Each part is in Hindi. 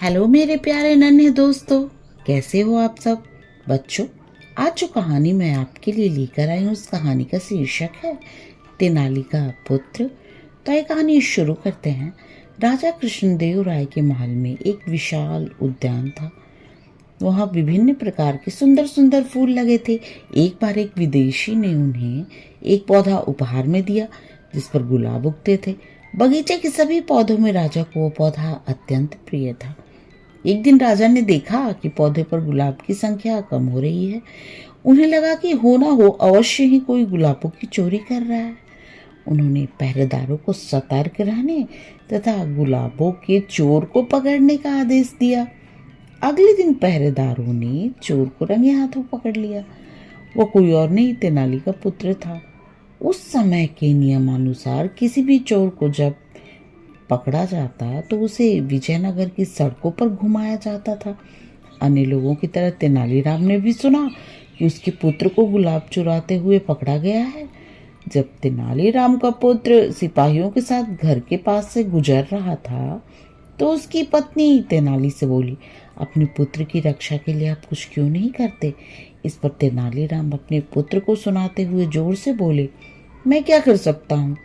हेलो मेरे प्यारे नन्हे दोस्तों, कैसे हो आप सब। बच्चों, आज जो कहानी मैं आपके लिए लेकर आई हूँ उस कहानी का शीर्षक है तेनाली का पुत्र। तो ये कहानी शुरू करते हैं। राजा कृष्णदेव राय के महल में एक विशाल उद्यान था। वहाँ विभिन्न प्रकार के सुंदर सुंदर फूल लगे थे। एक बार एक विदेशी ने उन्हें एक पौधा उपहार में दिया जिस पर गुलाब उगते थे। बगीचे के सभी पौधों में राजा को वो पौधा अत्यंत प्रिय था। एक दिन राजा ने देखा कि पौधे पर गुलाब की संख्या कम हो रही है। उन्हें लगा कि हो ना हो अवश्य ही कोई गुलाबों की चोरी कर रहा है। उन्होंने पहरेदारों को सतर्क रहने तथा गुलाबों के चोर को पकड़ने का आदेश दिया। अगले दिन पहरेदारों ने चोर को रंगे हाथों पकड़ लिया। वो कोई और नहीं, तेनाली का पुत्र था। उस समय के नियमानुसार किसी भी चोर को जब पकड़ा जाता तो उसे विजयनगर की सड़कों पर घुमाया जाता था। अन्य लोगों की तरह तेनालीराम ने भी सुना कि उसके पुत्र को गुलाब चुराते हुए पकड़ा गया है। जब तेनालीराम का पुत्र सिपाहियों के साथ घर के पास से गुजर रहा था तो उसकी पत्नी तेनाली से बोली, अपने पुत्र की रक्षा के लिए आप कुछ क्यों नहीं करते। इस पर तेनालीराम अपने पुत्र को सुनाते हुए जोर से बोले, मैं क्या कर सकता हूँ।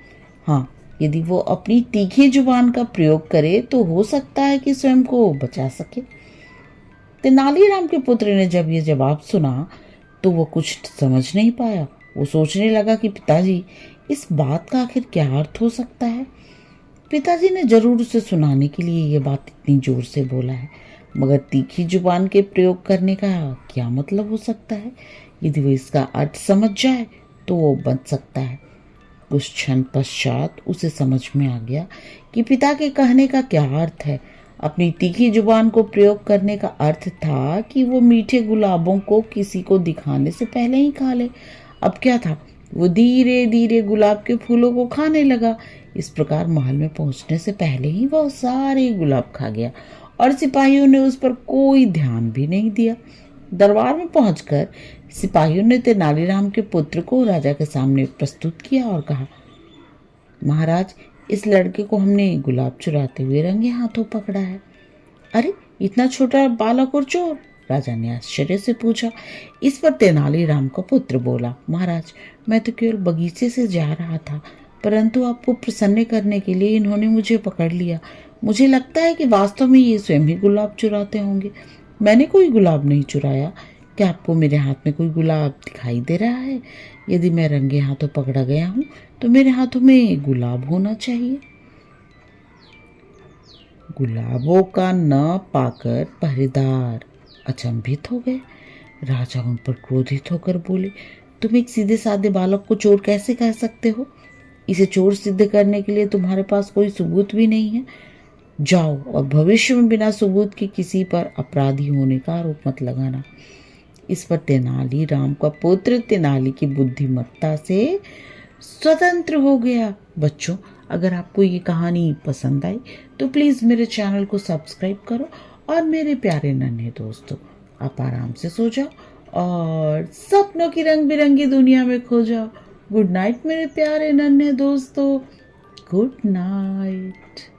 हाँ, यदि वो अपनी तीखी जुबान का प्रयोग करे तो हो सकता है कि स्वयं को बचा सके। तेनालीराम के पुत्र ने जब ये जवाब सुना तो वो कुछ समझ नहीं पाया। वो सोचने लगा कि पिताजी, इस बात का आखिर क्या अर्थ हो सकता है। पिताजी ने जरूर उसे सुनाने के लिए ये बात इतनी जोर से बोला है, मगर तीखी जुबान के प्रयोग करने का क्या मतलब हो सकता है। यदि वो इसका अर्थ समझ जाए तो वो बच सकता है। कुछ क्षण पश्चात उसे समझ में आ गया कि पिता के कहने का क्या अर्थ है। अपनी तीखी जुबान को प्रयोग करने का अर्थ था कि वो मीठे गुलाबों को किसी को दिखाने से पहले ही खा ले। अब क्या था, वो धीरे धीरे गुलाब के फूलों को खाने लगा। इस प्रकार महल में पहुंचने से पहले ही वह सारे गुलाब खा गया और सिपाहियों ने उस पर कोई ध्यान भी नहीं दिया। दरबार में पहुंचकर सिपाहियों ने तेनालीराम के पुत्र को राजा के सामने प्रस्तुत किया और कहा, महाराज, इस लड़के को हमने गुलाब चुराते हुए रंगे हाथों पकड़ा है। अरे, इतना छोटा बालक और चोर, राजा ने आश्चर्य से पूछा। इस पर तेनालीराम का पुत्र बोला, महाराज, मैं तो केवल बगीचे से जा रहा था, परंतु आपको प्रसन्न करने के लिए इन्होंने मुझे पकड़ लिया। मुझे लगता है कि वास्तव में ये स्वयं ही गुलाब चुराते होंगे। मैंने कोई गुलाब नहीं चुराया। क्या आपको मेरे हाथ में कोई गुलाब दिखाई दे रहा है। यदि मैं रंगे हाथों पकड़ा गया हूँ तो मेरे हाथों में गुलाब होना चाहिए। गुलाबों का न पाकर पहरेदार अचंभित हो गए। राजा उन पर क्रोधित होकर बोले, तुम एक सीधे साधे बालक को चोर कैसे कह सकते हो। इसे चोर सिद्ध करने के लिए तुम्हारे पास कोई सबूत भी नहीं है। जाओ और भविष्य में बिना सबूत के किसी पर अपराधी होने का आरोप मत लगाना। इस पर तेनालीराम का पुत्र तेनाली की बुद्धिमत्ता से स्वतंत्र हो गया। बच्चों, अगर आपको ये कहानी पसंद आई तो प्लीज़ मेरे चैनल को सब्सक्राइब करो और मेरे प्यारे नन्हे दोस्तों, आप आराम से सो जाओ और सपनों की रंग बिरंगी दुनिया में खो जाओ। गुड नाइट मेरे प्यारे नन्हे दोस्तों, गुड नाइट।